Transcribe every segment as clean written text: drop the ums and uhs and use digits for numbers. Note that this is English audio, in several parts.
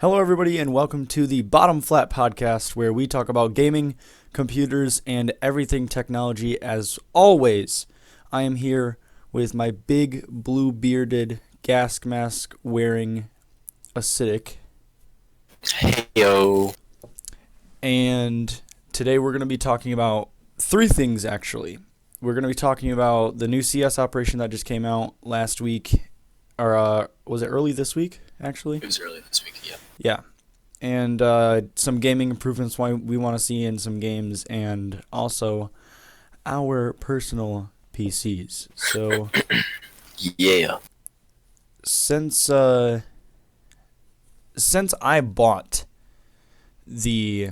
Hello, everybody, and welcome to the Bottom Flat Podcast, where we talk about gaming, computers, and everything technology. As always, I am here with my big blue bearded gas mask wearing acidic, Hey yo. and today we're going to be talking about three things actually. We're going to be talking about the new CS operation that just came out last week, or was it early this week actually? It was early this week, yeah. Yeah. And some gaming improvements we want to see in some games, and also our personal PCs. So Yeah. since I bought the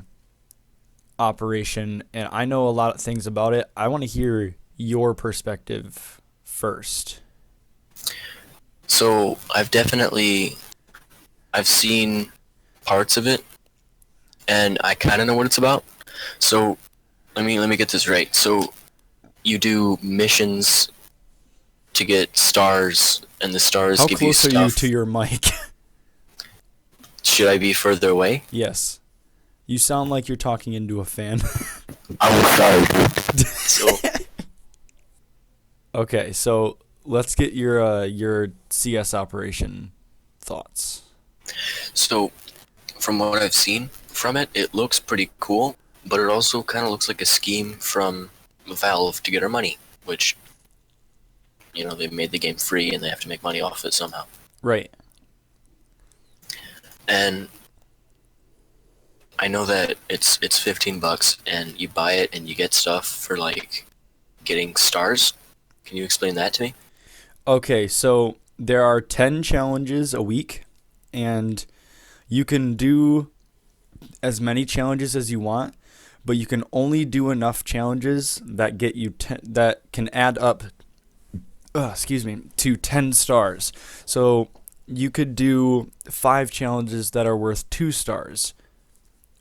operation and I know a lot of things about it, I want to hear your perspective first. So I've seen parts of it and I kinda know what it's about. So let me get this right. So you do missions to get stars and the stars How give you close are you stuff. to your mic? Should I be further away? Yes. You sound like you're talking into a fan. I'm sorry. So Okay, so let's get your CS operation thoughts. so from what I've seen from it, it looks pretty cool, but it also kinda looks like a scheme from Valve to get our money, which they made the game free and they have to make money off it somehow. Right. And I know that it's $15 and you buy it and you get stuff for like getting stars. Can you explain that to me? Okay, so there are 10 challenges a week, and you can do as many challenges as you want, but you can only do enough challenges that get you that can add up to 10 stars. So you could do 5 challenges that are worth 2 stars.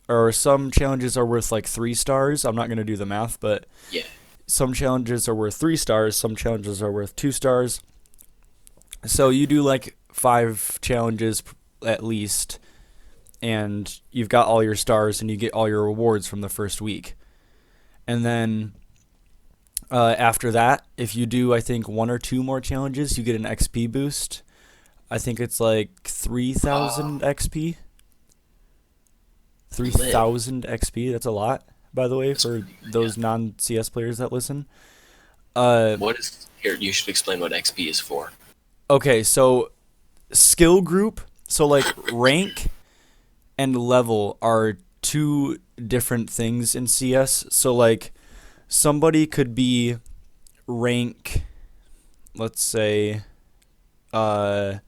Or some challenges are worth like 3 stars. I'm not going to do the math, but Yeah. some challenges are worth 3 stars, some challenges are worth 2 stars. So you do like 5 challenges at least, and you've got all your stars and you get all your rewards from the first week. And then after that, if you do, I think, 1 or 2 more challenges, you get an XP boost. I think it's like 3,000 XP. 3,000 XP. That's a lot, by the way, for those non-CS players that listen. What is here? You should explain what XP is for. Okay, so skill group, so like rank and level are two different things in CS. So like somebody could be rank, let's say, I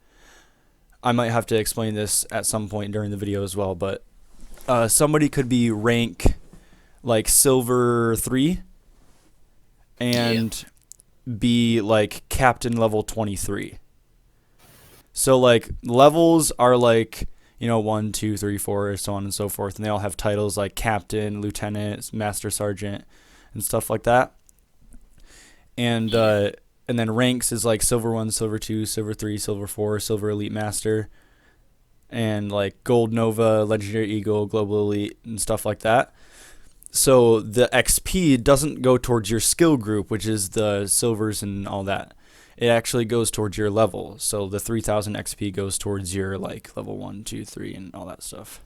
might have to explain this at some point during the video as well, but somebody could be rank like silver 3 and be like captain level 23. So like levels are like 1, 2, 3, 4, so on and so forth, and they all have titles like captain, lieutenant, master sergeant, and stuff like that. And then ranks is like silver 1, silver 2, silver 3, silver 4, silver elite master, and like gold nova, legendary eagle, global elite, and stuff like that. So the XP doesn't go towards your skill group, which is the silvers and all that. It actually goes towards your level. So the 3,000 XP goes towards your like level 1, 2, 3, and all that stuff.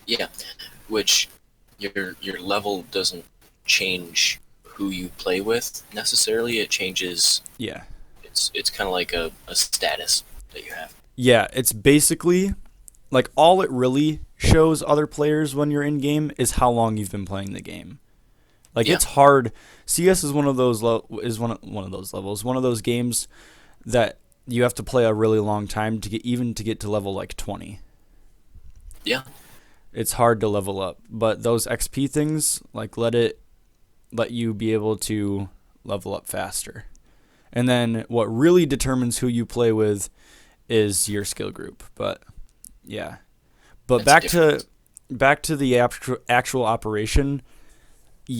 Yeah, which your level doesn't change who you play with necessarily. It changes. Yeah. It's kind of like a status that you have. Yeah, it's basically like all it really shows other players when you're in game is how long you've been playing the game. Like it's hard. CS is one of those one of those levels, one of those games that you have to play a really long time to get to level like 20. Yeah. It's hard to level up, but those XP things like let you be able to level up faster. And then what really determines who you play with is your skill group. But yeah. But That's back to the actual operation.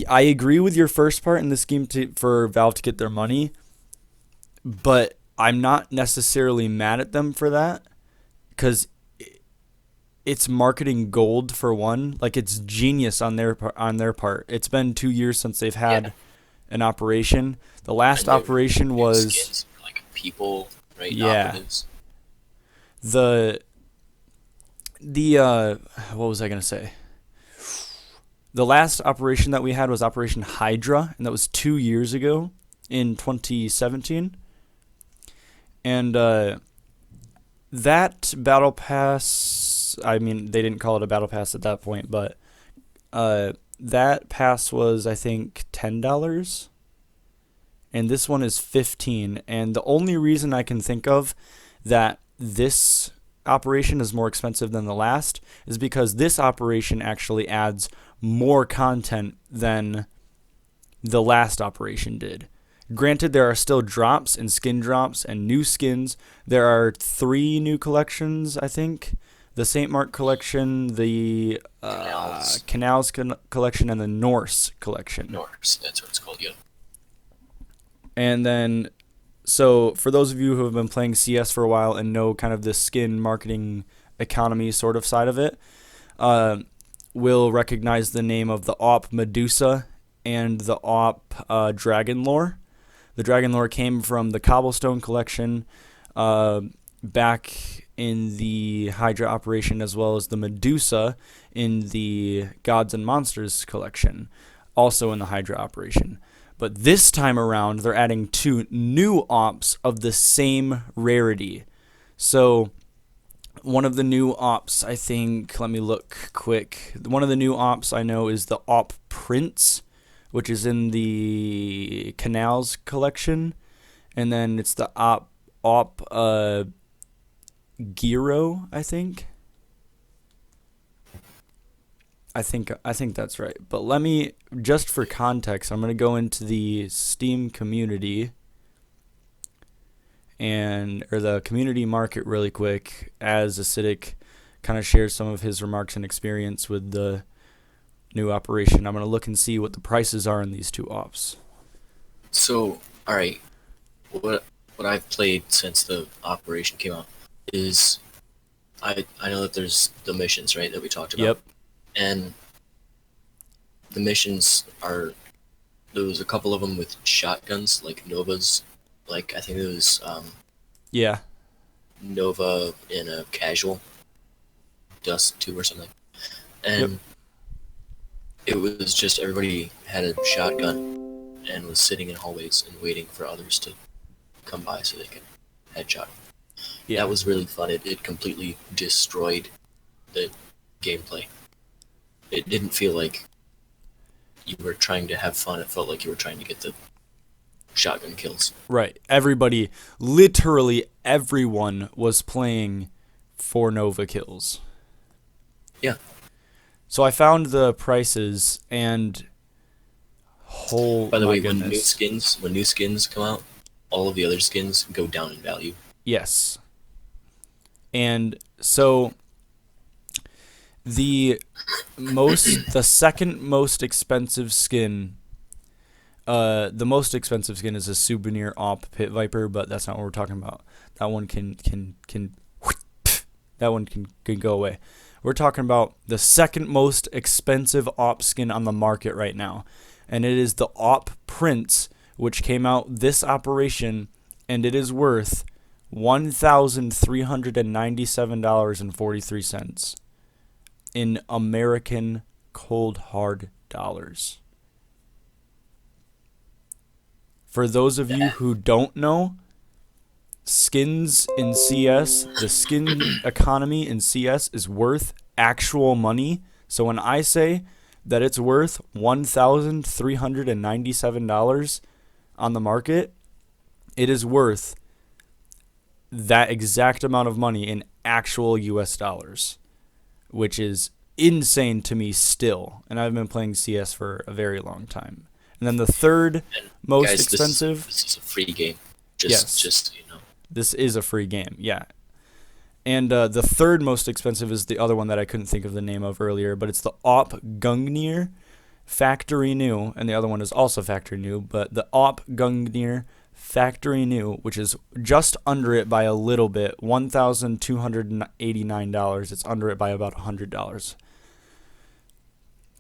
I agree with your first part in the scheme for Valve to get their money, but I'm not necessarily mad at them for that, because it's marketing gold for one. Like it's genius on their part. It's been 2 years since they've had an operation. The last And they're operation new was skins, like people, right? yeah. Operatives. the what was I gonna say? The last operation that we had was Operation Hydra, and that was 2 years ago in 2017. And that battle pass, I mean, they didn't call it a battle pass at that point, but that pass was, I think, $10, and this one is 15. And the only reason I can think of that this operation is more expensive than the last is because this operation actually adds more content than the last operation did. Granted, there are still drops and skin drops and new skins. There are 3 new collections, I think. The St. Mark collection, the Canals collection, and the Norse collection. Norse, that's what it's called, yeah. And then, so for those of you who have been playing CS for a while and know kind of the skin marketing economy sort of side of it, will recognize the name of the AWP Medusa and the AWP Dragon Lore. The Dragon Lore came from the Cobblestone collection back in the Hydra operation, as well as the Medusa in the Gods and Monsters collection, also in the Hydra operation. But this time around, they're adding 2 new AWPs of the same rarity. So one of the new AWPs, I think, let me look quick. One of the new AWPs I know is the AWP Prince, which is in the Canals collection. And then it's the AWP Giro, I think. I think that's right. But let me, just for context, I'm going to go into the Steam community or the community market really quick as Acidic kind of shares some of his remarks and experience with the new operation. I'm going to look and see what the prices are in these 2 AWPs. So, alright, what I've played since the operation came out is I know that there's the missions, right, that we talked about. Yep. And the missions are, there was a couple of them with shotguns, like Nova's, like I think it was Yeah. Nova in a casual, Dust 2 or something. And it was just everybody had a shotgun and was sitting in hallways and waiting for others to come by so they could headshot. Yeah. That was really fun. It completely destroyed the gameplay. It didn't feel like you were trying to have fun. It felt like you were trying to get the shotgun kills. Right. Everybody, literally everyone was playing for Nova kills. Yeah. So I found the prices and By the way, goodness. when new skins come out, all of the other skins go down in value. Yes. And so the second most expensive skin, the most expensive skin is a Souvenir AWP Pit Viper, but that's not what we're talking about. That one can go away. We're talking about the second most expensive AWP skin on the market right now, and it is the AWP Prince, which came out this operation, and it is worth $1,397.43 in American cold hard dollars. For those of you who don't know, skins in CS, the skin economy in CS is worth actual money. So when I say that it's worth $1,397 on the market, it is worth that exact amount of money in actual US dollars, which is insane to me still. And I've been playing CS for a very long time. And then the third most expensive. This is a free game. Just this is a free game, yeah. And the third most expensive is the other one that I couldn't think of the name of earlier, but it's the AWP Gungnir Factory New, and the other one is also Factory New, but the AWP Gungnir factory new, which is just under it by a little bit, $1,289. It's under it by about $100.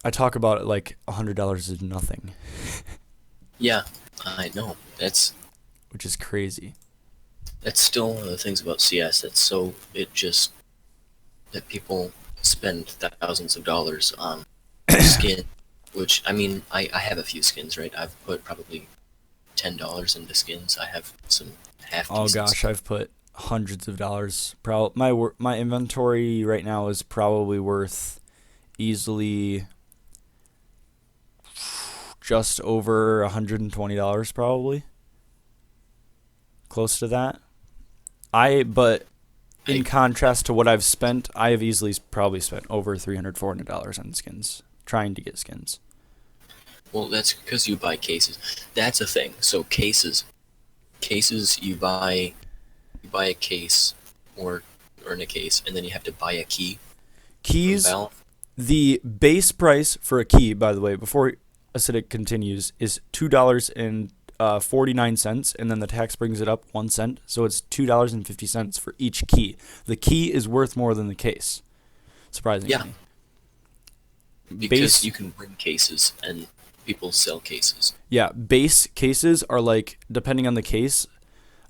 I talk about it like $100 is nothing, Yeah, I know. which is crazy. That's still one of the things about CS. That people spend thousands of dollars on skin, which I mean, I have a few skins, right? I've put probably $10 into skins. I have some half. Oh gosh, I've put hundreds of dollars. My inventory right now is probably worth easily just over $120, probably close to that. But in contrast to what I've spent, I have easily probably spent over $300-400 on skins, trying to get skins. Well, that's because you buy cases. That's a thing. So cases, you buy a case or earn a case, and then you have to buy a key. Keys. The base price for a key, by the way, before Acidic continues, is $2.49, and then the tax brings it up 1 cent, so it's $2.50 for each key. The key is worth more than the case, surprisingly. Yeah. Because you can win cases, and people sell cases. Yeah, base cases are like, depending on the case,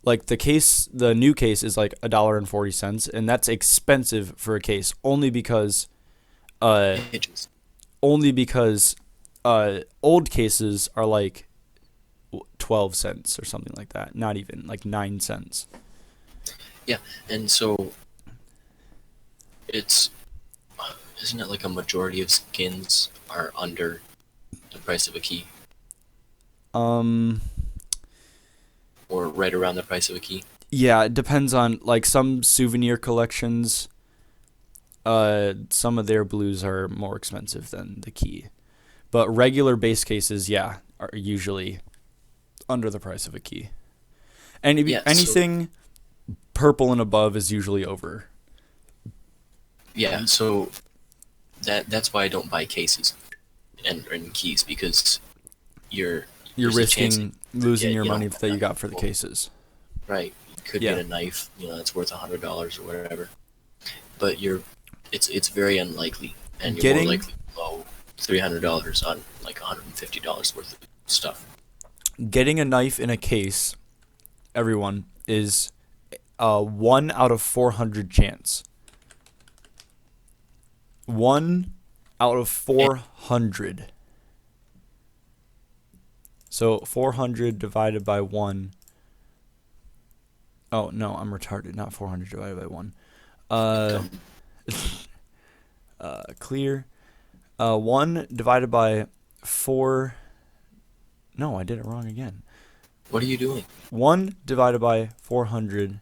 like the new case is like $1.40, and that's expensive for a case only because old cases are like 12 cents or something like that. Not even, like 9 cents. Yeah, and so isn't it like a majority of skins are under the price of a key? Or right around the price of a key? Yeah, it depends on, like, some souvenir collections, some of their blues are more expensive than the key. But regular base cases, yeah, are usually under the price of a key. And anything purple and above is usually over. Yeah, so that's why I don't buy cases and keys, because you're risking losing your money that you got for the cases. Right. You could get a knife, that's worth $100 or whatever. But it's very unlikely, and you're more likely to blow $300 on like $150 worth of stuff. Getting a knife in a case, everyone, is a 1 out of 400 chance. 1 out of 400. So 400 divided by 1. Oh, no, I'm retarded. Not 400 divided by 1. Clear. 1 divided by 4. No, I did it wrong again. What are you doing? 1 divided by 400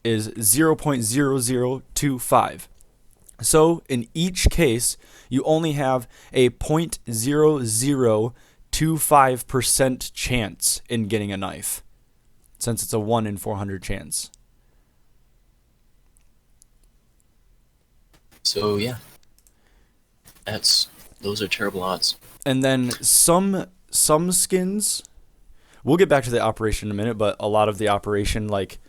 is 0.0025. So in each case, you only have a 0.0025% chance in getting a knife, since it's a 1 in 400 chance. So yeah, those are terrible odds. And then some skins, we'll get back to the operation in a minute, but a lot of the operation, like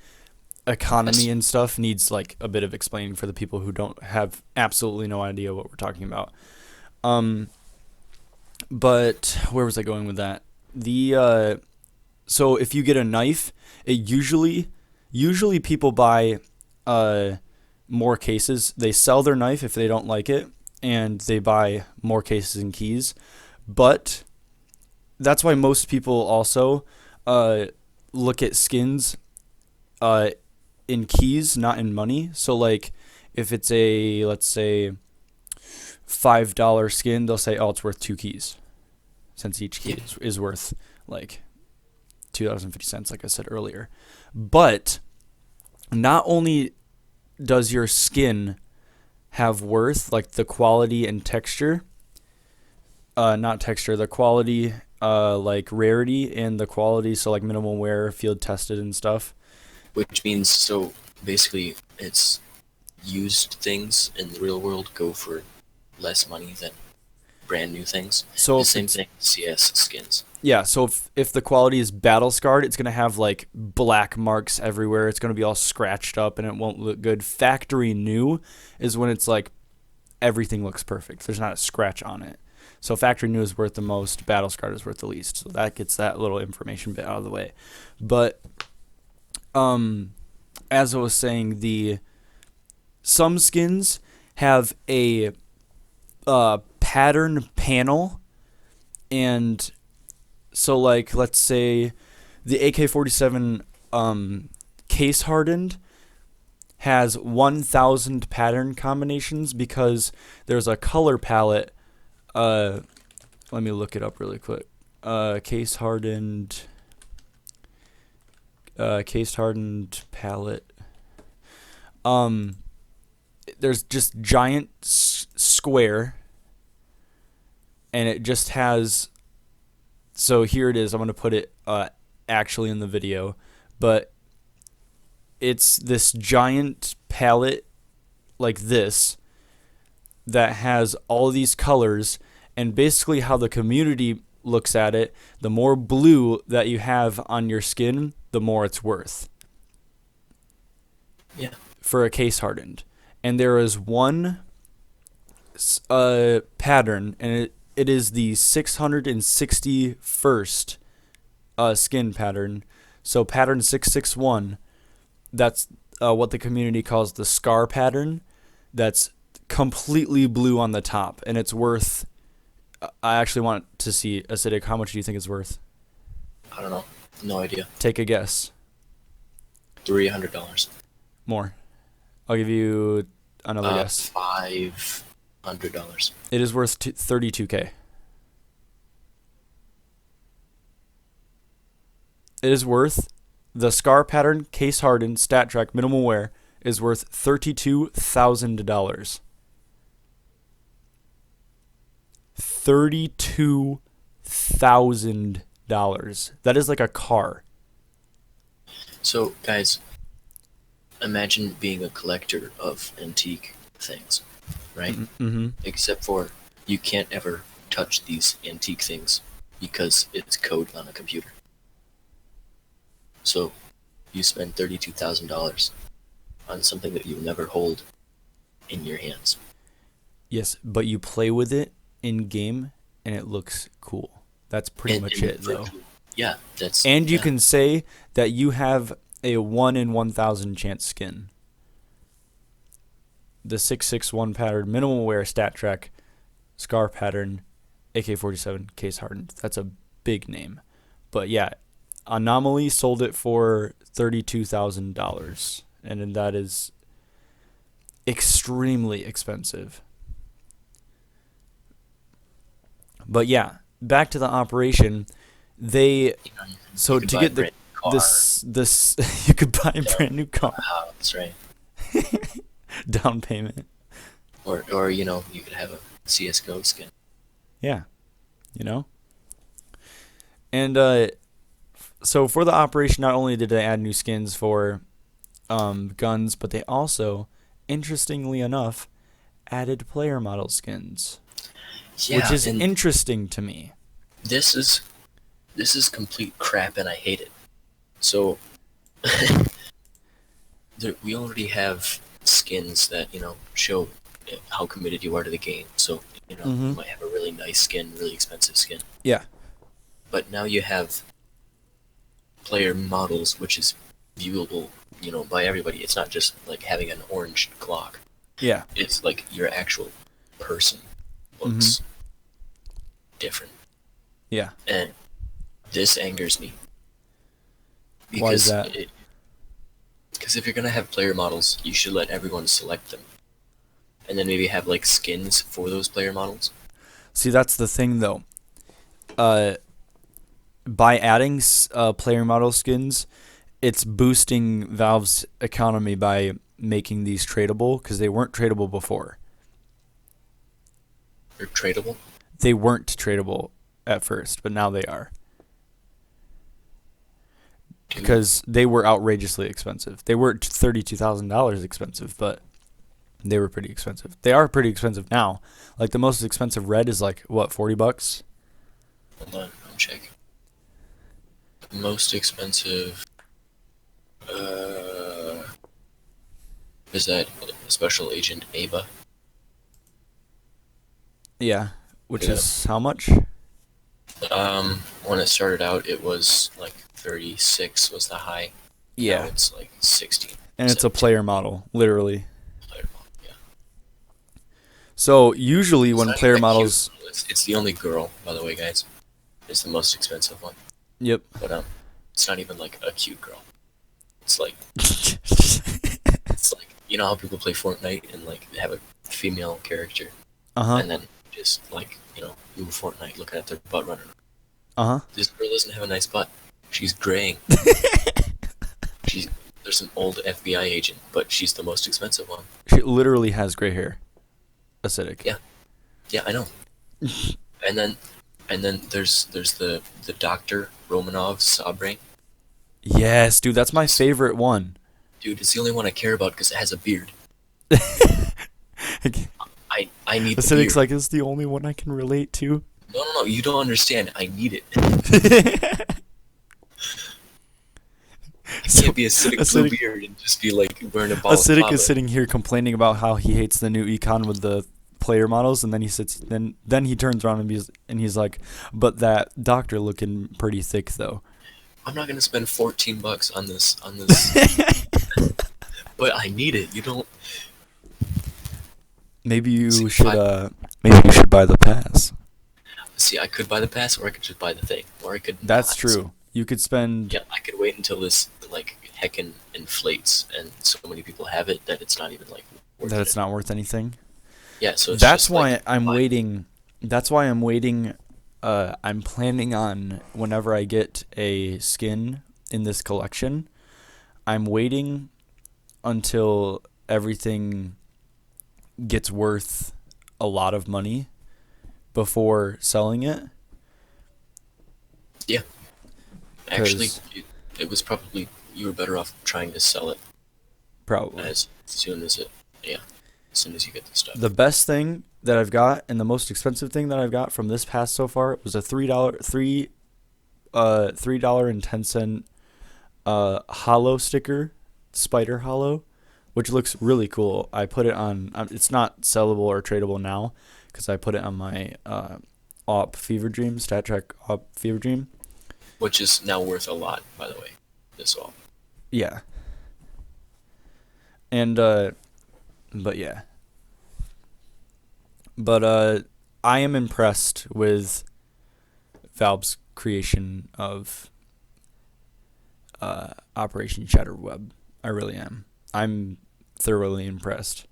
economy and stuff, needs like a bit of explaining for the people who don't have absolutely no idea what we're talking about. But where was I going with that? So if you get a knife, it usually people buy more cases. They sell their knife if they don't like it, and they buy more cases and keys. But that's why most people also look at skins in keys, not in money. So like if it's a, let's say, $5 skin, they'll say, oh, it's worth 2 keys, since each key is worth like $2.50, like I said earlier. But not only does your skin have worth, like the quality and texture, the quality, like rarity and the quality, so like minimal wear, field tested and stuff. Which means, so basically, it's used things in the real world go for less money than brand new things. So the same thing with CS skins. Yeah, so if the quality is battle scarred, it's gonna have like black marks everywhere. It's gonna be all scratched up and it won't look good. Factory new is when it's like everything looks perfect. There's not a scratch on it. So factory new is worth the most. Battle scarred is worth the least. So that gets that little information bit out of the way. But as I was saying, some skins have a pattern panel, and so like let's say the AK-47 case hardened has 1,000 pattern combinations because there's a color palette. Let me look it up really quick. Case hardened palette. There's just giant square, and it just has. So here it is. I'm gonna put it actually in the video, but it's this giant palette like this that has all these colors, and basically how the community looks at it, the more blue that you have on your skin, the more it's worth. Yeah. For a case hardened. And there is one pattern, and it is the 661st skin pattern. So pattern 661, that's what the community calls the scar pattern. That's completely blue on the top, and it's worth. I actually want to see, Acidic, how much do you think it's worth? I don't know. No idea. Take a guess. $300. More. I'll give you another guess. $500. It is worth $32K. It is worth the scar pattern, case hardened, stat track, minimal wear is worth $32,000. $32,000. That is like a car. So, guys, imagine being a collector of antique things, right? Mm-hmm. Except for you can't ever touch these antique things because it's code on a computer. So, you spend $32,000 on something that you never hold in your hands. Yes, but you play with it in game and it looks cool. That's pretty much it, though. Yeah, that's. And you yeah. can say that you have a 1 in 1,000 chance skin. The 661 pattern, minimal wear, stat track, scar pattern, AK-47, case hardened. That's a big name. But yeah, Anomaly sold it for $32,000, and that is extremely expensive. But yeah, back to the operation. They so to get this you could buy a brand new car. That's right. Down payment. Or you could have a CS:GO skin. Yeah, And so for the operation, not only did they add new skins for guns, but they also, interestingly enough, added player model skins. Yeah, which is interesting to me. This is complete crap, and I hate it. So we already have skins that show how committed you are to the game. So you might have a really nice skin, really expensive skin. Yeah. But now you have player models, which is viewable, by everybody. It's not just like having an orange Glock. Yeah. It's like your actual person looks different. Yeah. And this angers me. Because why is that? Because if you're gonna have player models, you should let everyone select them, and then maybe have like skins for those player models. See, that's the thing, though. By adding player model skins, it's boosting Valve's economy by making these tradable, because they weren't tradable before. They're tradable? They weren't tradable at first, but now they are. Because they were outrageously expensive. They weren't $32,000 expensive, but they were pretty expensive. They are pretty expensive now. Like the most expensive red is like what, $40? Hold on, I'm checking. Most expensive. Uh, is that Special Agent Ava? Yeah, which Yeah. is how much? When it started out, it was like 36 was the high. Now Yeah, it's like 16. and it's a 17 player model, literally. player model. Yeah. So usually It's when not even player a cute models, model. It's the only girl, by the way, guys. It's the most expensive one. yep. But it's not even like a cute girl. It's like it's like you know how people play Fortnite and like they have a female character, Uh-huh. and then just like you Fortnite looking at their butt running. Uh-huh. This girl doesn't have a nice butt. She's graying. She's there's an old FBI agent, but she's the most expensive one. She literally has gray hair. Acidic. Yeah. Yeah, I know. and then there's the Doctor Romanov Sabre. Yes, dude, that's my favorite one. Dude, it's the only one I care about because it has a beard. I need the Acidic's beard. like, it's the only one I can relate to. No, you don't understand. I need it. I can't be acidic blue Acidic- beard and just be like wearing a balaclava. Acidic is sitting here complaining about how he hates the new econ with the player models, and then he sits, then he turns around and he's like, but that doctor looking pretty thick though. I'm not gonna spend $14 on this, but I need it. You don't. Maybe you See, should maybe you should buy the pass. See, I could buy the pass, or I could just buy the thing, or I could. That's not. true. You could spend Yeah, I could wait until this like heckin' inflates, and so many people have it that it's not even like worth that it. it's not worth anything. Yeah, so it's That's just, why like, I'm fine. waiting. That's why I'm waiting. I'm planning on whenever I get a skin in this collection, I'm waiting until everything gets worth a lot of money before selling it. Yeah. Actually, 'Cause- it was probably you were better off trying to sell it Probably. as soon as as soon as you get the stuff. The best thing that I've got and the most expensive thing that I've got from this pass so far was a $3.10 hollow sticker, spider hollow, which looks really cool. I put it on. It's not sellable or tradable now because I put it on my Op Fever Dream, StatTrak Op Fever Dream. Which is now worth a lot, by the way. This all. Yeah. And but yeah. But I am impressed with Valve's creation of Operation Shatterweb. I really am. I'm thoroughly impressed.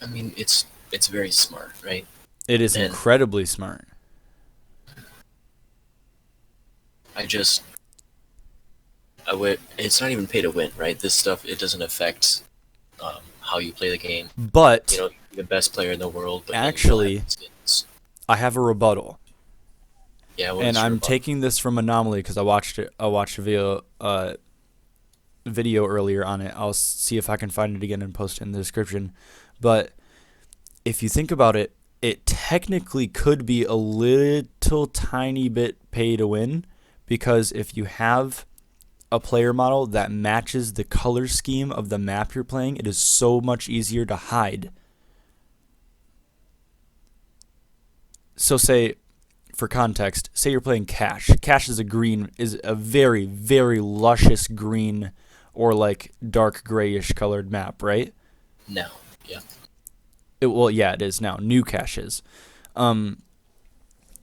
I mean, it's very smart, right? It is And incredibly smart. It's not even pay to win, right? This stuff, it doesn't affect how you play the game. But You know, you're the best player in the world, but then you don't actually, have skins. I have a rebuttal. Yeah, what And is your I'm rebuttal? taking this from Anomaly because I watched a video earlier on it. I'll see if I can find it again and post it in the description. But if you think about it, it technically could be a little tiny bit pay to win, because if you have a player model that matches the color scheme of the map you're playing, it is so much easier to hide. So say, for context, say you're playing Cash. Cash is a very, very luscious green or like dark grayish colored map, right? No. Yeah. It is now. New Cash is.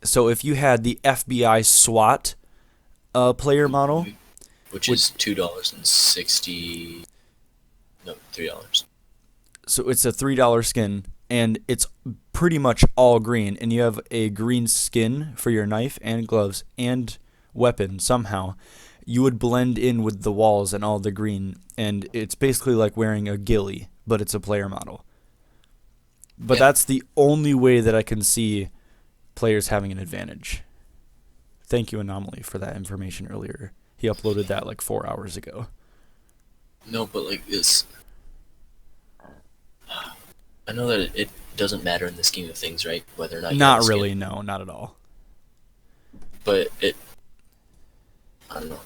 So if you had the FBI SWAT player model, Which is $2.60. No, $3. so it's a $3 skin, and it's pretty much all green, and you have a green skin for your knife and gloves and weapon somehow, you would blend in with the walls and all the green, and it's basically like wearing a ghillie, but it's a player model. But Yeah. that's the only way that I can see players having an advantage. Thank you, Anomaly, for that information earlier. He uploaded that like 4 hours ago. No, but like this. I know that it doesn't matter in the scheme of things, right? Whether or not you have Not a skin. really, no, not at all. But I don't know.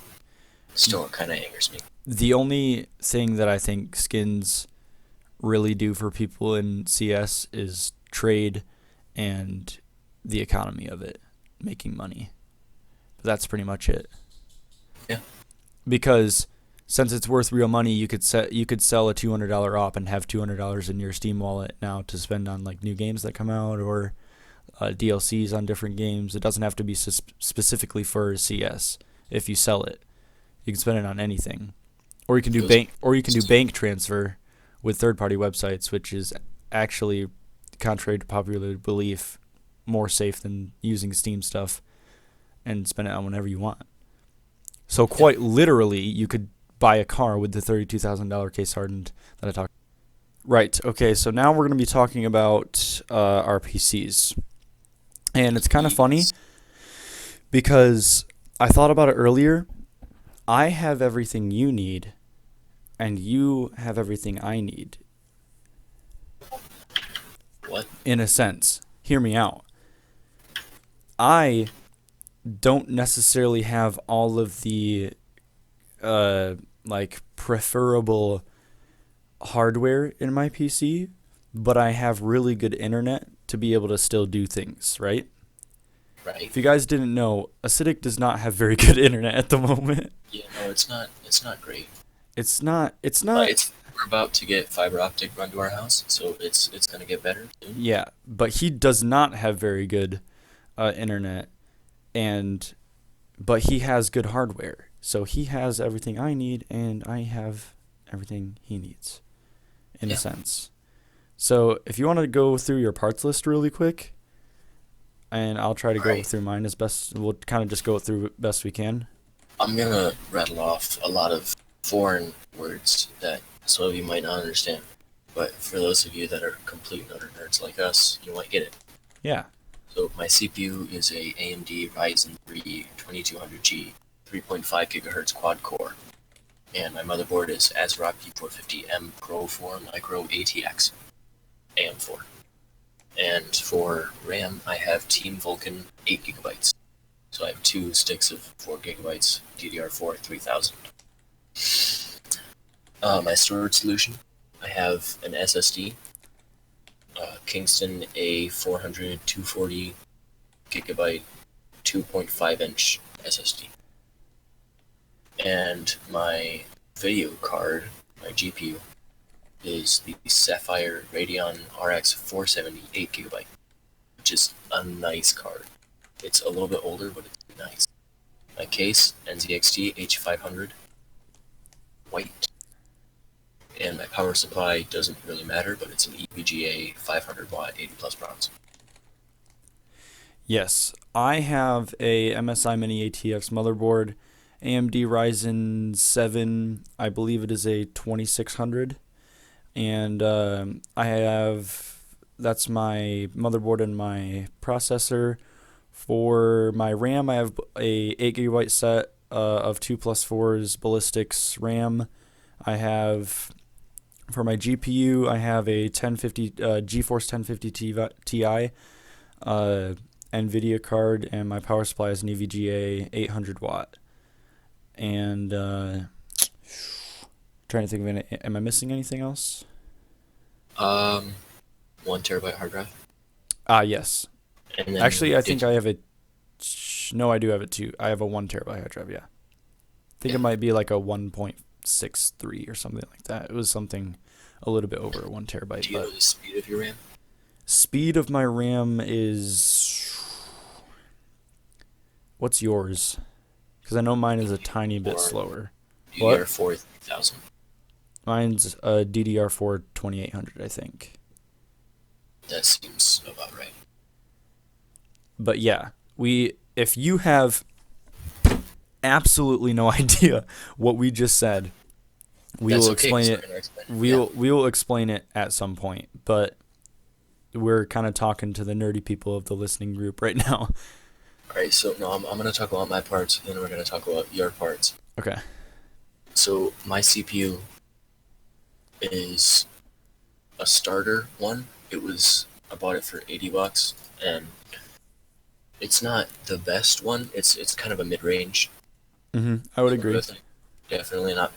Still, it kind of angers me. The only thing that I think skins really do for people in CS is trade and the economy of it, making money. But that's pretty much it. Yeah. Because since it's worth real money, you could sell a $200 op and have $200 in your Steam wallet now to spend on like new games that come out or DLCs on different games. It doesn't have to be specifically for CS. If you sell it, you can spend it on anything, or you can do bank transfer with third-party websites, which is actually, contrary to popular belief, more safe than using Steam stuff and spend it on whenever you want. So quite literally, you could buy a car with the $32,000 case hardened that I talked. Right. Okay. So now we're going to be talking about our PCs, and it's kind of funny because I thought about it earlier. I have everything you need, and you have everything I need. What? In a sense. Hear me out. I don't necessarily have all of the preferable hardware in my PC, but I have really good internet to be able to still do things, right? Right. If you guys didn't know, Acidic does not have very good internet at the moment. Yeah, no, it's not. It's not great. It's not. We're about to get fiber optic run to our house, so it's gonna get better soon. Yeah, but he does not have very good internet, but he has good hardware. So he has everything I need, and I have everything he needs, in a sense. So if you want to go through your parts list really quick, and I'll try to go through mine as best. We'll kind of just go through best we can. I'm gonna rattle off a lot of foreign words that some of you might not understand, but for those of you that are complete and utter nerds like us, you might get it. Yeah. So my CPU is a AMD Ryzen 3 2200G 3.5 gigahertz quad core, and my motherboard is ASRock P450M Pro 4 Micro ATX AM4. And for RAM, I have Team Vulkan 8 gigabytes. So I have 2 sticks of 4 gigabytes DDR4 3000. My storage solution, I have an SSD, Kingston A400 240 gigabyte 2.5 inch SSD. And my video card, my GPU, is the Sapphire Radeon RX 470 8 gigabyte, which is a nice card. It's a little bit older, but it's nice. My case, NZXT H500, white. And my power supply doesn't really matter, but it's an EVGA 500 watt 80 plus bronze. Yes, I have a MSI Mini ATX motherboard, AMD Ryzen 7, I believe it is a 2600, and that's my motherboard and my processor. For my RAM, I have a 8 gigabyte set of 2+4s ballistics RAM. I have, for my GPU, I have a GeForce 1050 Ti NVIDIA card, and my power supply is an EVGA 800 watt. And trying to think of it, am I missing anything else? 1 terabyte hard drive. Yes. And then Actually, I think I have a. No, I do have it too. I have a 1 terabyte hard drive. Yeah, I think it might be like a 1.63 or something like that. It was something a little bit over 1 terabyte. Do you know the speed of your RAM? Speed of my RAM is. What's yours? Because I know mine is a tiny bit slower. DDR4 3000. Mine's a DDR4 2800, I think. That seems about right. But yeah, if you have absolutely no idea what we just said, we will explain it. We will explain it at some point, but we're kind of talking to the nerdy people of the listening group right now. Alright, so no, I'm going to talk about my parts, and then we're going to talk about your parts. Okay. So my CPU is a starter one. I bought it for $80, and it's not the best one. It's kind of a mid-range. I would agree. Definitely not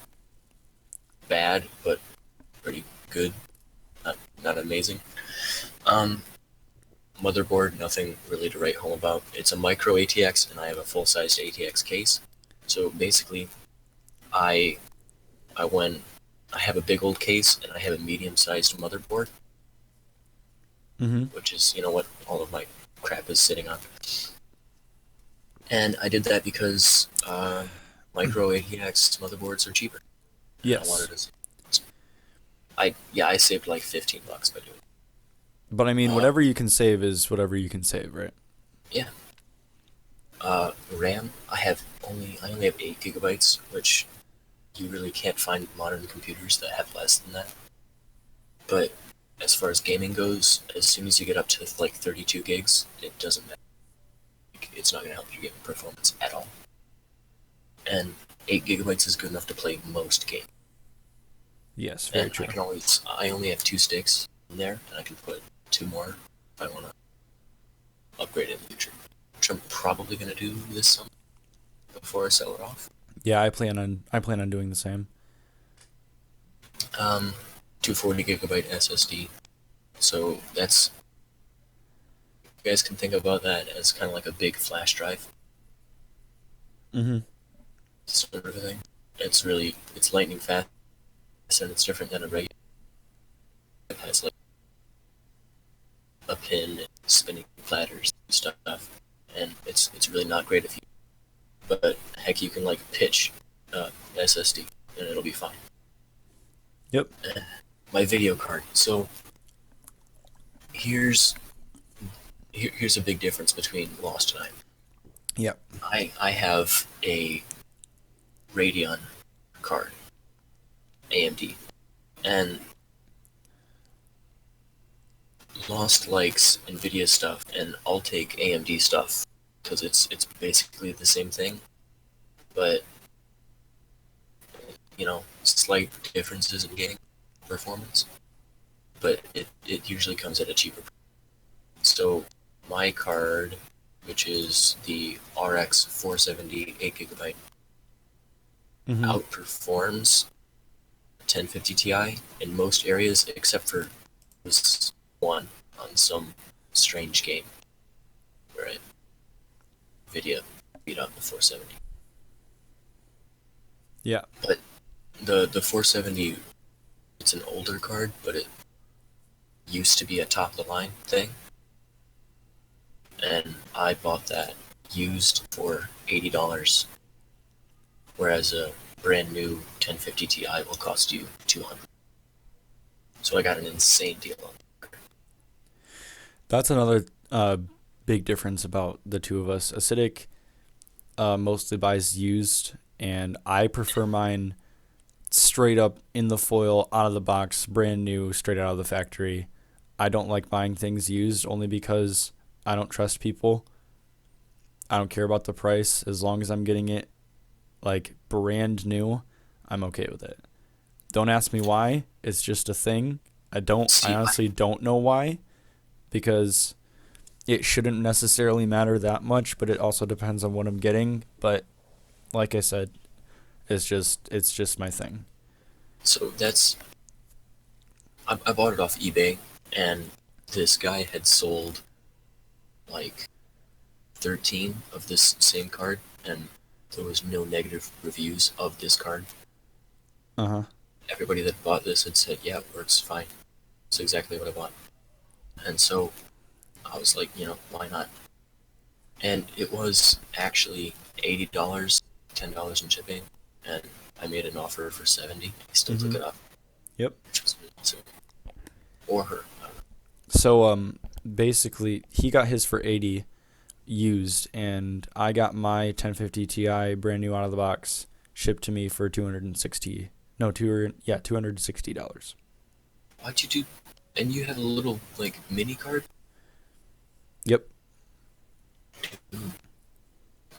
bad, but pretty good. Not amazing. Um, Motherboard, nothing really to write home about. It's a micro ATX, and I have a full-sized ATX case. So basically, I have a big old case, and I have a medium-sized motherboard, which is, what all of my crap is sitting on. And I did that because micro ATX motherboards are cheaper. Yes. I wanted to. I saved like $15 by doing it. But I mean, whatever you can save is whatever you can save, right? Yeah. RAM, I only have 8 gigabytes, which you really can't find modern computers that have less than that. But as far as gaming goes, as soon as you get up to like 32 gigs, it doesn't matter. It's not going to help your gaming performance at all. And 8 gigabytes is good enough to play most games. Yes, very and true. I only have 2 sticks in there, and I can put 2 more if I want to upgrade it in the future, which I'm probably going to do this summer before I sell it off. Yeah, I plan on doing the same. 240 gigabyte SSD. So that's, you guys can think about that as kind of like a big flash drive. Sort of thing. It's lightning fast, and it's different than a regular. It has like a pin, and spinning platters and stuff, and it's really not great if you. But heck, you can like pitch SSD, and it'll be fine. Yep. My video card. So here's a big difference between Lost and I. Yep. I have a Radeon card, AMD, and Lost likes NVIDIA stuff, and I'll take AMD stuff because it's basically the same thing, but slight differences in game performance, but it usually comes at a cheaper price. So my card, which is the RX 470 8GB, outperforms 1050 Ti in most areas except for this one on some strange game where NVIDIA beat up the 470. Yeah. But the 470, it's an older card, but it used to be a top-of-the-line thing. And I bought that used for $80, whereas a brand new 1050 Ti will cost you $200. So I got an insane deal on it. That's another big difference about the two of us. Acidic mostly buys used, and I prefer mine straight up in the foil, out of the box, brand new, straight out of the factory. I don't like buying things used only because I don't trust people. I don't care about the price. As long as I'm getting it like brand new, I'm okay with it. Don't ask me why. It's just a thing. I honestly don't know why, because it shouldn't necessarily matter that much, but it also depends on what I'm getting. But like I said, it's just my thing. So I bought it off eBay, and this guy had sold like 13 of this same card, and there was no negative reviews of this card. Everybody that bought this had said, yeah, it works fine. It's exactly what I want. And so I was like, why not? And it was actually $80, $10 in shipping, and I made an offer for $70. He still took it up. Yep. Which was awesome. Or her. I don't know. So basically he got his for $80 used, and I got my 1050 Ti brand new out of the box shipped to me for $260. Why'd you do? And you have a little like mini card? Yep.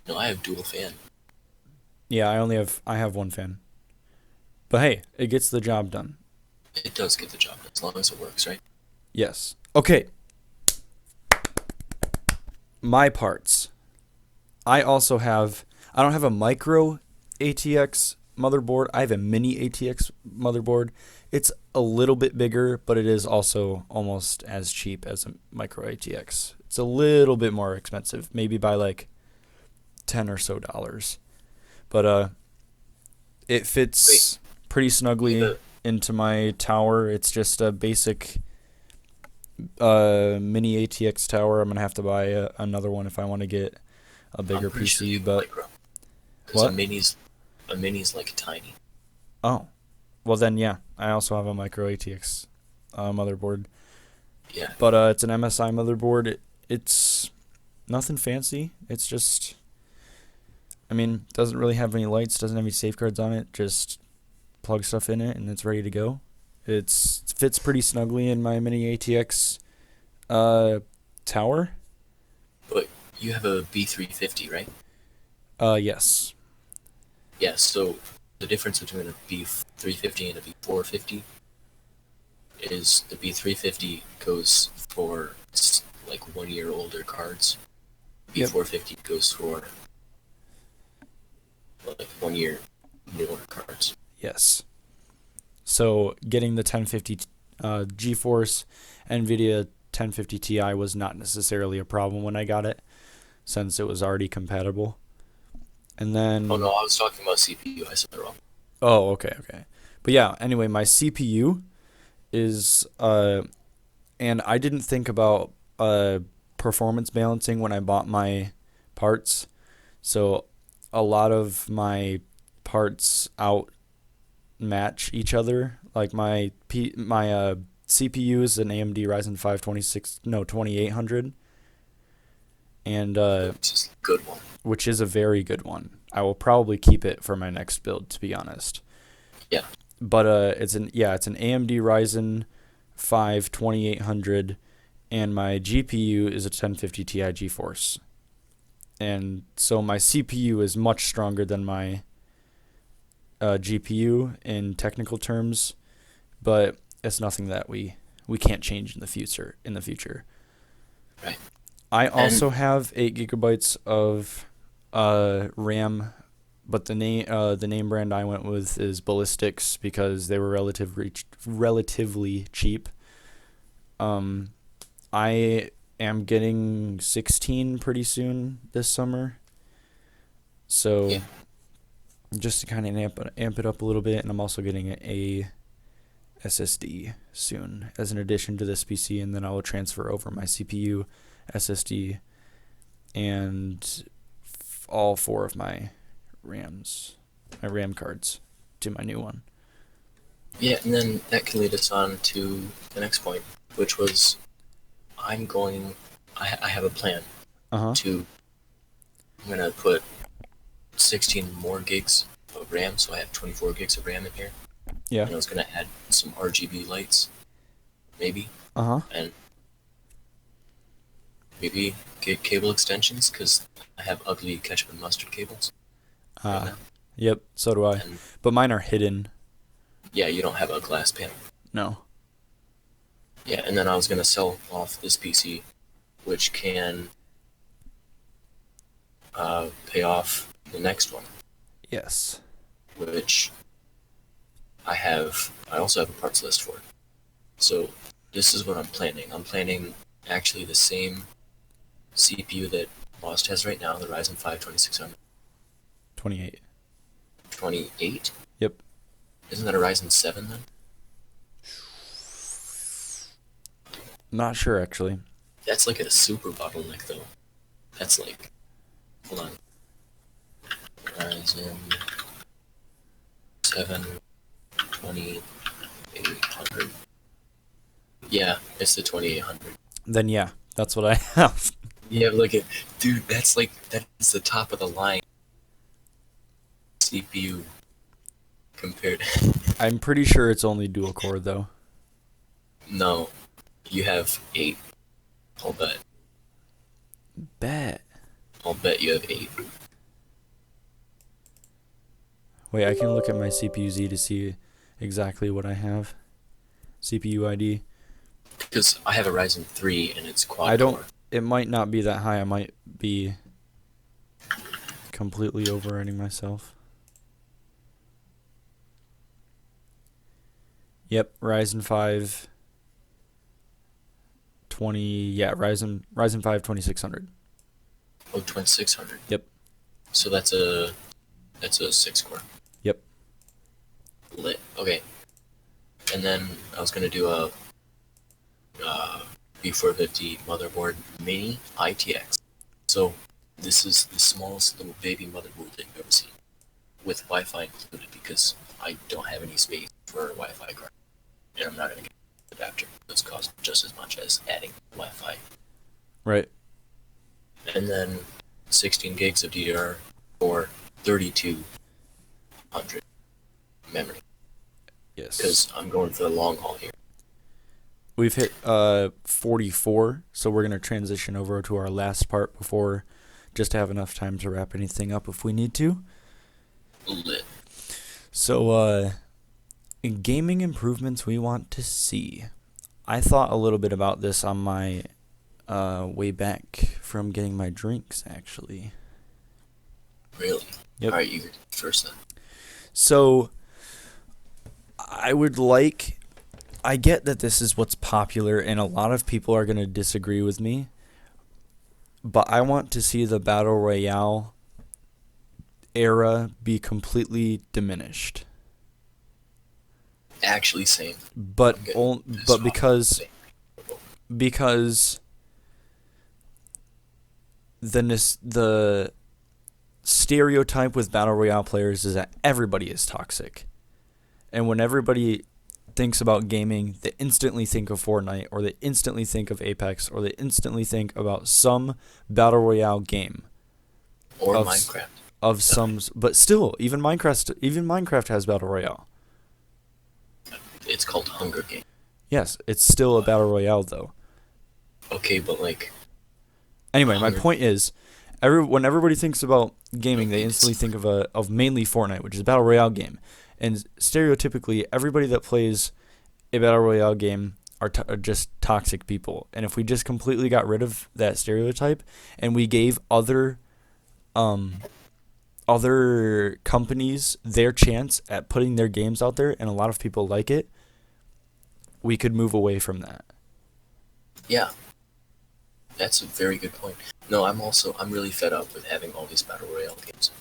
No, I have dual fan. Yeah, I have one fan. But hey, it gets the job done. It does get the job done, as long as it works, right? Yes. Okay. My parts. I don't have a micro ATX motherboard. I have a mini ATX motherboard. It's a little bit bigger, but it is also almost as cheap as a micro ATX. It's a little bit more expensive, maybe by like $10 or so. But it fits pretty snugly into my tower. It's just a basic mini ATX tower. I'm gonna have to buy another one if I want to get a bigger I'm pretty sure PC. you But micro. Because what? a mini's like tiny. Oh, well then yeah, I also have a micro ATX motherboard. Yeah. But it's an MSI motherboard. It's nothing fancy. It's just, I mean, doesn't really have any lights. Doesn't have any safeguards on it. Just plug stuff in it and it's ready to go. It fits pretty snugly in my mini ATX tower. But you have a B350, right? Yes. Yeah, so the difference between a B350 and a B450 is the B350 goes for like 1 year older cards. Yep. B450 goes for like 1 year newer cards. Yes. So getting the 1050 GeForce NVIDIA 1050 Ti was not necessarily a problem when I got it, since it was already compatible. And then Oh no, I was talking about CPU. I said it wrong. oh, okay. But yeah, anyway, my CPU is and I didn't think about performance balancing when I bought my parts. So a lot of my parts outmatch each other. Like my CPU is an AMD Ryzen 5 2800 and Which is a good one. which is a very good one. I will probably keep it for my next build, to be honest. Yeah. But it's an AMD Ryzen 5 2800, and my GPU is a 1050 Ti GeForce. And so my CPU is much stronger than my GPU in technical terms, but it's nothing that we can't change in the future. Right. I also have 8 gigabytes of RAM, but the name brand I went with is Ballistics because they were relatively cheap. I am getting 16 pretty soon this summer, so Yeah. just to kind of amp it up a little bit, and I'm also getting a SSD soon as an addition to this PC, and then I will transfer over my CPU, SSD, and all 4 of my RAM cards to my new one. Yeah, and then that can lead us on to the next point, which was I have a plan Uh-huh. I'm going to put 16 more gigs of RAM, so I have 24 gigs of RAM in here. Yeah. And I was going to add some RGB lights, maybe, Uh-huh. and maybe get cable extensions, because I have ugly ketchup and mustard cables. Right now. Yep, so do I. And But mine are hidden. yeah, you don't have a glass panel. No. Yeah, and then I was going to sell off this PC, which can pay off the next one, Yes. which I also have a parts list for it. So this is what I'm planning. I'm planning actually the same CPU that Lost has right now, the Ryzen 5 2600. 28. 28? Yep. Isn't that a Ryzen 7 then? Not sure, actually. That's like a super bottleneck though. That's like, hold on. Ryzen 7 2800. Yeah, it's the 2800. Then yeah, that's what I have. Yeah, look at, dude, that's the top of the line CPU compared. I'm pretty sure it's only dual core, though. No, you have 8. I'll bet. Bet. I'll bet you have 8. Wait, I can look at my CPU Z to see exactly what I have. CPU ID. Because I have a Ryzen 3 and it's quad I don't. core. It might not be that high. I might be completely overriding myself. Yep, Ryzen 5 20, yeah, Ryzen 5 2600. Oh, 2600. Yep. So that's a 6 core. Yep. Lit. Okay. And then I was gonna do a B450 motherboard mini ITX. So this is the smallest little baby motherboard that you've ever seen, with Wi-Fi included, because I don't have any space for Wi-Fi card, and I'm not gonna get an adapter. Those cost just as much as adding Wi-Fi. Right. And then 16 gigs of DDR for 3200 memory, Yes. because I'm going for the long haul here. We've hit 44, so we're going to transition over to our last part before, just to have enough time to wrap anything up if we need to. Lit. So, gaming improvements we want to see. I thought a little bit about this on my way back from getting my drinks, actually. Really? Yep. Alright, you first then. So, I get that this is what's popular, and a lot of people are going to disagree with me, but I want to see the Battle Royale era be completely diminished. Actually, same. But I'm getting pissed but off. because the stereotype with Battle Royale players is that everybody is toxic. And when everybody thinks about gaming, they instantly think of Fortnite, or they instantly think of Apex, or they instantly think about some Battle Royale game. Or of Minecraft. But still, even Minecraft has Battle Royale. It's called Hunger Game. Yes, it's still a Battle Royale though. Okay, but like, Anyway, my point is, when everybody thinks about gaming, they instantly think of mainly Fortnite, which is a Battle Royale game. And stereotypically, everybody that plays a Battle Royale game are just toxic people. And if we just completely got rid of that stereotype and we gave other companies their chance at putting their games out there, and a lot of people like it, we could move away from that. yeah, that's a very good point. No, I'm really fed up with having all these Battle Royale games.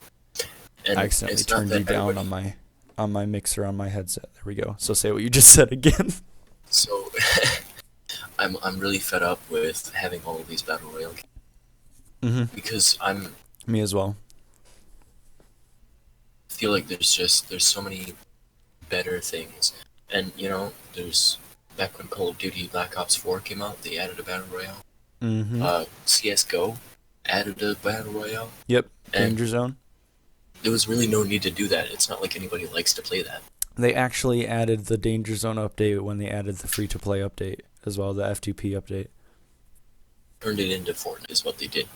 And I accidentally it's not turned that you down everybody- on my mixer on my headset. There we go. So say what you just said again. So, I'm really fed up with having all of these Battle Royale games, Mm-hmm. because I Me as well. feel like there's so many better things. And, there's, back when Call of Duty Black Ops 4 came out, they added a Battle Royale. Mm-hmm. CSGO added a Battle Royale. Yep. and- Danger Zone. There was really no need to do that. It's not like anybody likes to play that. They actually added the Danger Zone update when they added the free-to-play update as well, the F2P update. Turned it into Fortnite is what they did.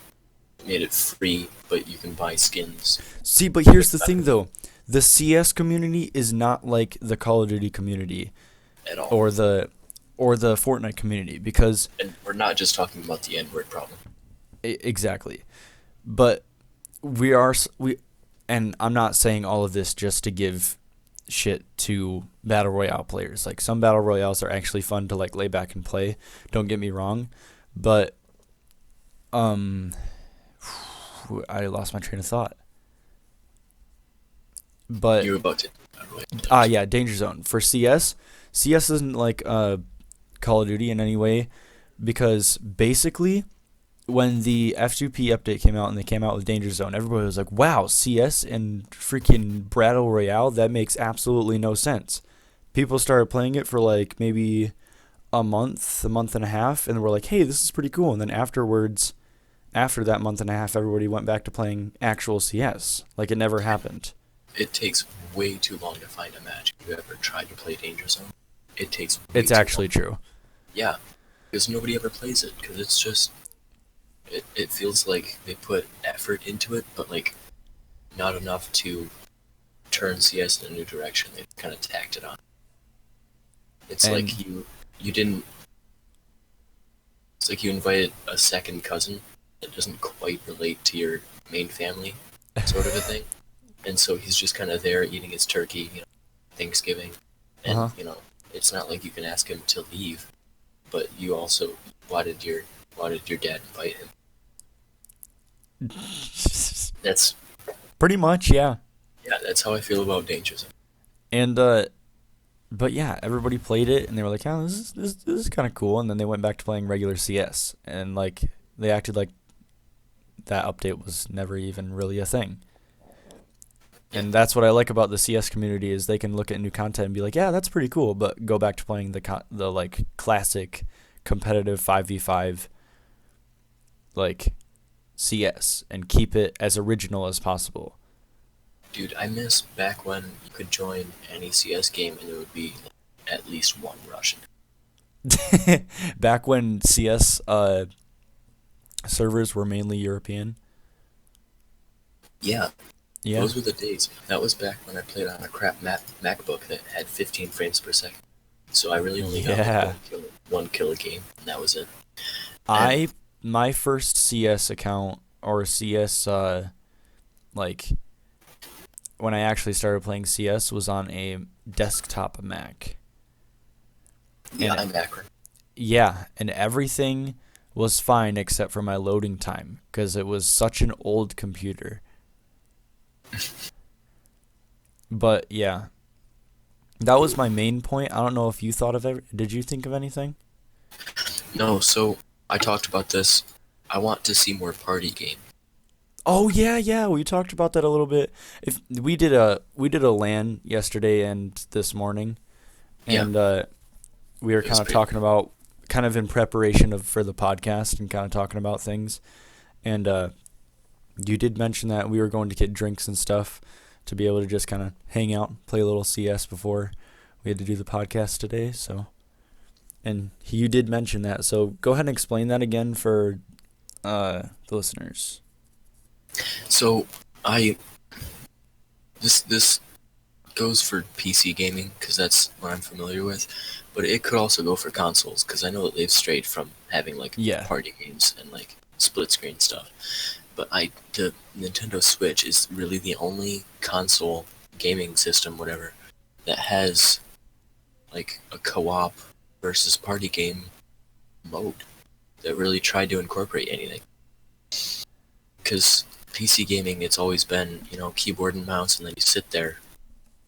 Made it free, but you can buy skins. See, but here's the thing, though. The CS community is not like the Call of Duty community At all. or the Fortnite community, because And we're not just talking about the N-word problem. exactly. But and I'm not saying all of this just to give shit to Battle Royale players. Like, some Battle Royales are actually fun to like lay back and play. Don't get me wrong, but I lost my train of thought. But You're about to. yeah, Danger Zone for CS. CS isn't like Call of Duty in any way, because basically when the F2P update came out and they came out with Danger Zone, everybody was like, wow, CS and freaking Battle Royale, that makes absolutely no sense. People started playing it for like maybe a month and a half, and were like, hey, this is pretty cool. And then afterwards, after that month and a half, everybody went back to playing actual CS. Like, it never happened. It takes way too long to find a match. Have you ever tried to play Danger Zone? It takes. It's actually true. Yeah, because nobody ever plays it. Because it's just. It feels like they put effort into it, but like not enough to turn CS in a new direction. They kind of tacked it on. It's And- like you didn't. It's like you invited a second cousin that doesn't quite relate to your main family, sort of a thing. And so he's just kind of there eating his turkey, Thanksgiving, and Uh-huh. it's not like you can ask him to leave, but you also, why did your dad invite him? That's Pretty much, yeah. Yeah, that's how I feel about Danger Zone. And but yeah, everybody played it and they were like, "Oh, this is kind of cool." And then they went back to playing regular CS and like they acted like that update was never even really a thing. And that's what I like about the CS community is they can look at new content and be like, "Yeah, that's pretty cool," but go back to playing the like classic competitive 5v5 like CS and keep it as original as possible. Dude, I miss back when you could join any CS game and there would be at least one Russian. Back when CS servers were mainly European. Yeah, Yeah. those were the days. That was back when I played on a crap MacBook that had 15 frames per second. So I really only got Yeah. like one kill a game, and that was it. My first CS account or CS like when I actually started playing CS was on a desktop Mac. Yeah, And I'm Akron. yeah, and everything was fine except for my loading time because it was such an old computer. But yeah, that was my main point. I don't know if you thought of it. Did you think of anything? No, so I talked about this. I want to see more party game. Oh yeah, yeah, we talked about that a little bit. If we did a LAN yesterday and this morning, Yeah, and we were it was kind of pretty. talking about kind of in preparation of for the podcast and kind of talking about things. And you did mention that we were going to get drinks and stuff to be able to just kind of hang out, play a little CS before we had to do the podcast today. So, and you did mention that. So go ahead and explain that again for the listeners. So I this goes for PC gaming because that's what I'm familiar with, but it could also go for consoles because I know that they've strayed from having like Yeah. party games and like split screen stuff. But the Nintendo Switch is really the only console gaming system, whatever, that has like a co-op versus party game mode that really tried to incorporate anything. Because PC gaming, it's always been, keyboard and mouse, and then you sit there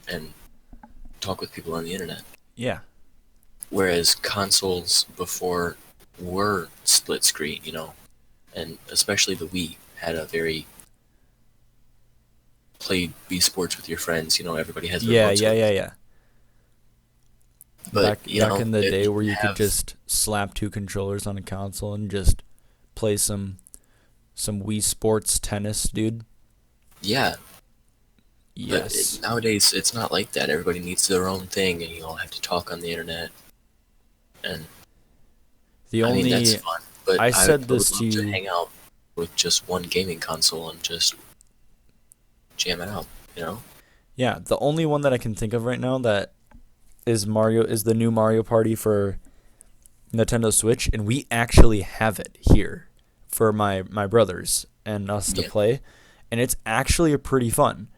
and talk with people on the internet. Yeah. Whereas consoles before were split screen, and especially the Wii had a very play Wii Sports with your friends. Everybody has Yeah, remotes. yeah. But Back in the it day where you could have just slap two controllers on a console and just play some Wii Sports tennis, dude. yeah. But Yes. nowadays it's not like that. Everybody needs their own thing, and you all have to talk on the internet. And The I mean that's only fun. But I I said would this love to to you. hang out with just one gaming console and just jam it out. Yeah, the only one that I can think of right now that is the new Mario Party for Nintendo Switch, and we actually have it here for my brothers and us to Yeah. play, and it's actually pretty fun.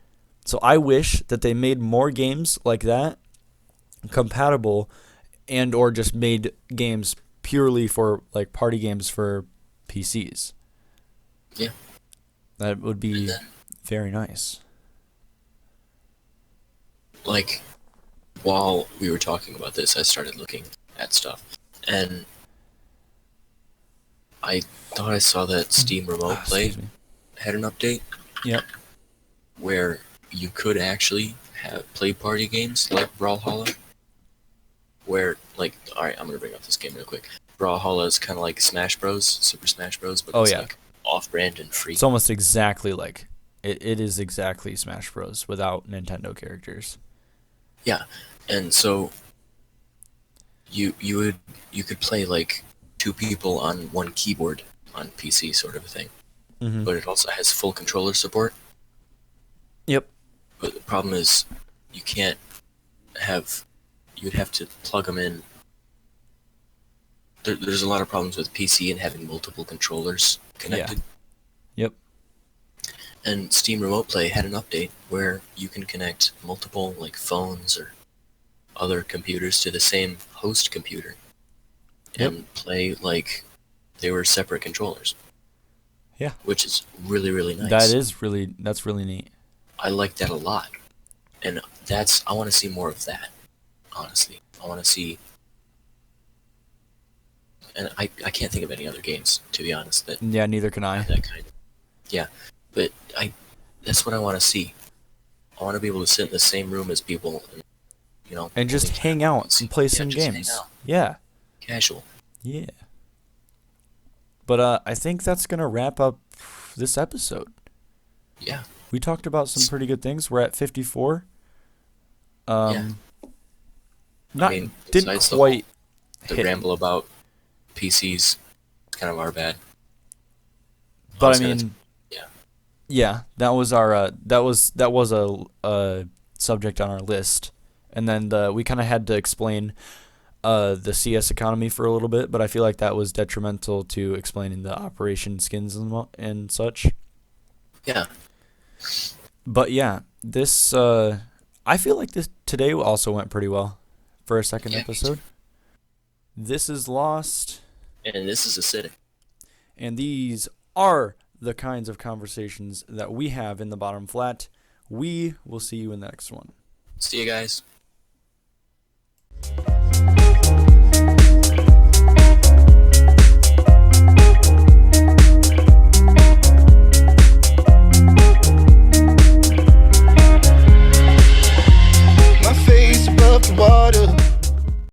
So I wish that they made more games like that compatible and or just made games purely for like party games for PCs. Yeah. That would And be then very nice. like while we were talking about this, I started looking at stuff, and I thought I saw that Steam Remote Play Excuse me. had an update Yep. where you could actually play party games like Brawlhalla, where alright, I'm gonna bring up this game real quick. Brawlhalla is kind of like Smash Bros, Super Smash Bros, but Oh, it's yeah. like off-brand and free. It's almost exactly like it is exactly Smash Bros without Nintendo characters. Yeah, and so you could play like two people on one keyboard on PC, sort of a thing. Mm-hmm. But it also has full controller support. Yep. But the problem is, you can't have. You'd have to plug them in. There's a lot of problems with PC and having multiple controllers connected. Yep. And Steam Remote Play had an update where you can connect multiple like phones or other computers to the same host computer Yep. and play like they were separate controllers. Yeah. Which is really, really nice. That's really neat. I like that a lot. And I want to see more of that, honestly. I want to see, and I can't think of any other games, to be honest, that Yeah, neither can I. have that kind of, yeah. But that's what I want to see. I want to be able to sit in the same room as people, and, And just play hang out and play some just hang games. out. Yeah. Casual. Yeah. But I think that's going to wrap up this episode. Yeah. We talked about some pretty good things. We're at 54. Yeah. Not I mean, didn't besides quite the hit, ramble about PCs, it's kind of our bad. but was I gonna mean, yeah. yeah, that was our that was a subject on our list, and then we kind of had to explain the CS economy for a little bit, but I feel like that was detrimental to explaining the operation skins and such. Yeah. But yeah, this I feel like this today also went pretty well for a second Yeah, me episode. This is Lost, And this is acidic. and these are the kinds of conversations that we have in the bottom flat. We will see you in the next one. See you guys.